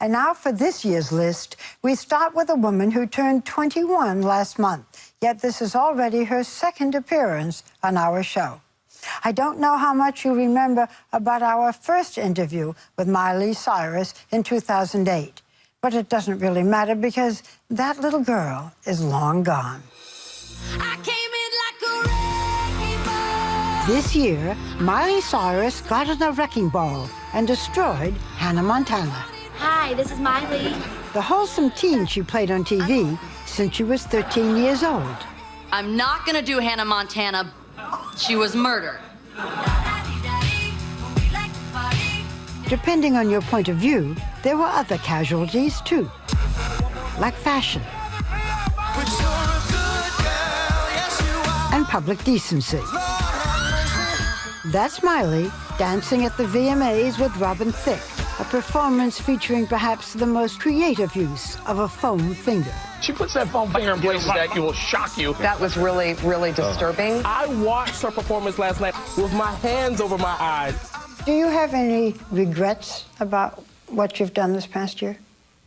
And now for this year's list, we start with a woman who turned 21 last month. Yet this is already her second appearance on our show. I don't know how much you remember about our first interview with Miley Cyrus in 2008. But it doesn't really matter because that little girl is long gone. This year, Miley Cyrus got in a wrecking ball and destroyed Hannah Montana. Hi, this is Miley. The wholesome teen she played on TV since she was 13 years old. I'm not gonna do Hannah Montana. She was murdered. Depending on your point of view, there were other casualties too, like fashion and public decency. That's Miley dancing at the VMAs with Robin Thicke, a performance featuring perhaps the most creative use of a foam finger. She puts that foam finger in places that you will shock you. That was really, really disturbing. I watched her performance last night with my hands over my eyes. Do you have any regrets about what you've done this past year?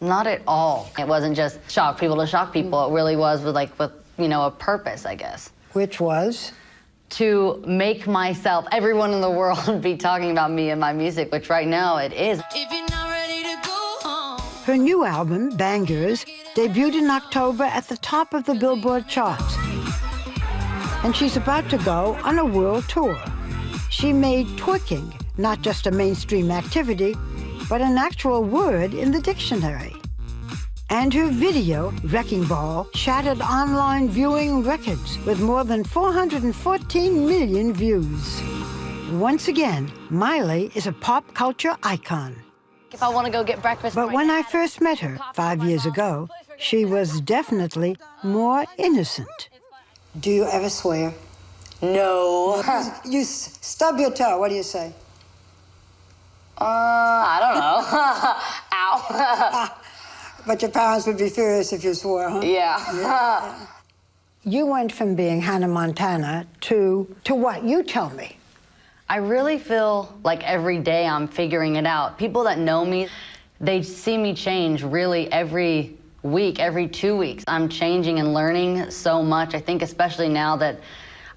Not at all. It wasn't just shock people to shock people. It really was with a purpose, I guess. Which was? To make myself, everyone in the world be talking about me and my music, which right now it is. If you're not ready to go home. Her new album, Bangers, debuted in October at the top of the Billboard charts. And she's about to go on a world tour. She made twerking not just a mainstream activity, but an actual word in the dictionary. And her video, Wrecking Ball, shattered online viewing records with more than 414 million views. Once again, Miley is a pop culture icon. If I want to go get breakfast. But when I first met her 5 years ago, she was definitely more innocent. Do you ever swear? No. You stub your toe, what do you say? I don't know. Ow. But your parents would be furious if you swore, huh? Yeah. You went from being Hannah Montana to what? You tell me. I really feel like every day I'm figuring it out. People that know me, they see me change really every week, every 2 weeks. I'm changing and learning so much. I think especially now that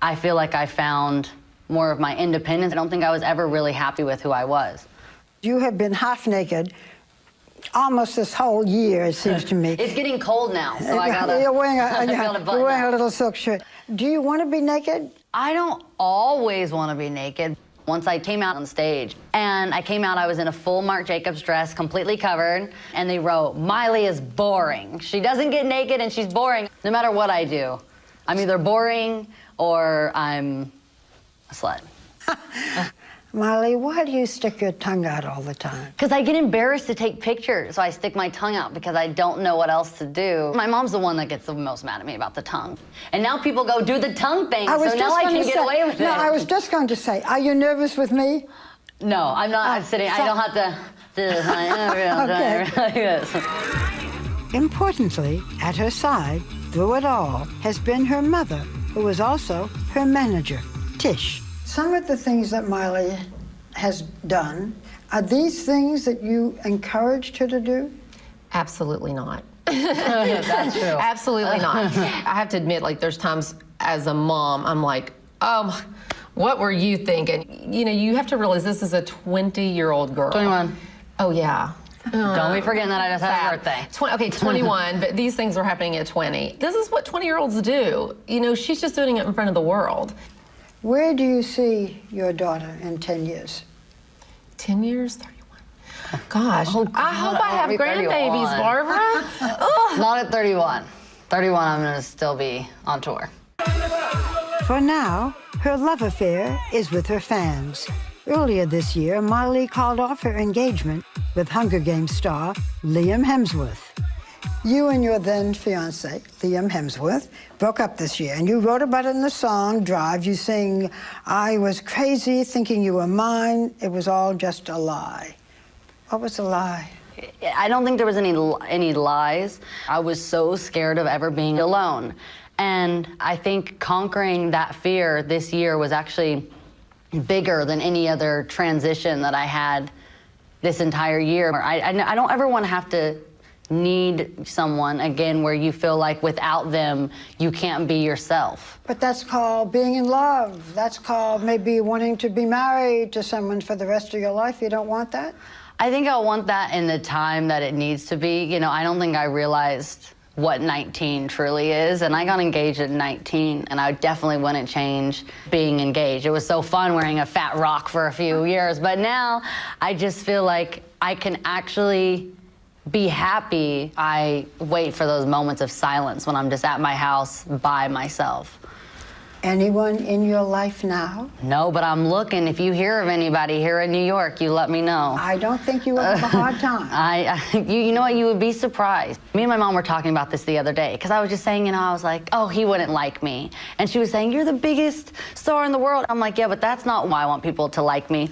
I feel like I found more of my independence. I don't think I was ever really happy with who I was. You have been half naked almost this whole year, it seems to me. It's getting cold now, so I gotta... You're wearing a little silk shirt. Do you want to be naked? I don't always want to be naked. Once I came out on stage, and I was in a full Marc Jacobs dress, completely covered, and they wrote, Miley is boring. She doesn't get naked and she's boring. No matter what I do, I'm either boring or I'm a slut. Miley, why do you stick your tongue out all the time? Because I get embarrassed to take pictures, so I stick my tongue out because I don't know what else to do. My mom's the one that gets the most mad at me about the tongue. And now people go, do the tongue thing, so now I can get away with it. No, I was just going to say, are you nervous with me? No, I'm not. I'm sitting, I don't have to do this. Okay. Importantly, at her side, through it all, has been her mother, who was also her manager, Tish. Some of the things that Miley has done, are these things that you encouraged her to do? Absolutely not. That's true. Absolutely not. I have to admit, like, there's times as a mom, I'm like, what were you thinking? You know, you have to realize this is a 20-year-old girl. 21. Oh, yeah. Don't be forgetting that I just had a birthday. Okay, 21, but these things were happening at 20. This is what 20-year-olds do. You know, she's just doing it in front of the world. Where do you see your daughter in 10 years? 10 years? 31. Gosh, Oh, God, I hope I have grandbabies, Barbara. Not at 31. 31, I'm gonna still be on tour. For now, her love affair is with her fans. Earlier this year, Miley called off her engagement with Hunger Games star Liam Hemsworth. You and your then fiancé, Liam Hemsworth, broke up this year, and you wrote about it in the song Drive. You sing, I was crazy thinking you were mine. It was all just a lie. What was the lie? I don't think there was any lies. I was so scared of ever being alone. And I think conquering that fear this year was actually bigger than any other transition that I had this entire year. I don't ever want to have to need someone again where you feel like without them, you can't be yourself. But that's called being in love. That's called maybe wanting to be married to someone for the rest of your life. You don't want that? I think I want that in the time that it needs to be. You know, I don't think I realized what 19 truly is, and I got engaged at 19, and I definitely wouldn't change being engaged. It was so fun wearing a fat rock for a few years, but now I just feel like I can actually be happy. I wait for those moments of silence when I'm just at my house by myself. Anyone in your life now? No, but I'm looking. If you hear of anybody here in New York, you let me know. I don't think you will have a hard time. You know what? You would be surprised. Me and my mom were talking about this the other day because I was just saying, you know, I was like, oh, he wouldn't like me. And she was saying, you're the biggest star in the world. I'm like, yeah, but that's not why I want people to like me.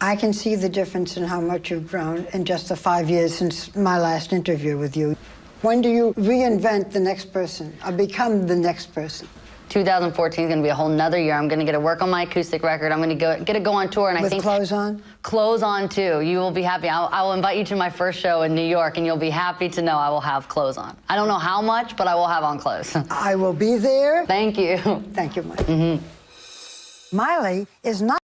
I can see the difference in how much you've grown in just the 5 years since my last interview with you. When do you reinvent the next person or become the next person? 2014 is going to be a whole nother year. I'm going to get to work on my acoustic record. I'm going to get to go on tour. And With I think clothes on? Clothes on, too. You will be happy. I will invite you to my first show in New York, and you'll be happy to know I will have clothes on. I don't know how much, but I will have on clothes. I will be there. Thank you. Thank you, Miley. Miley is not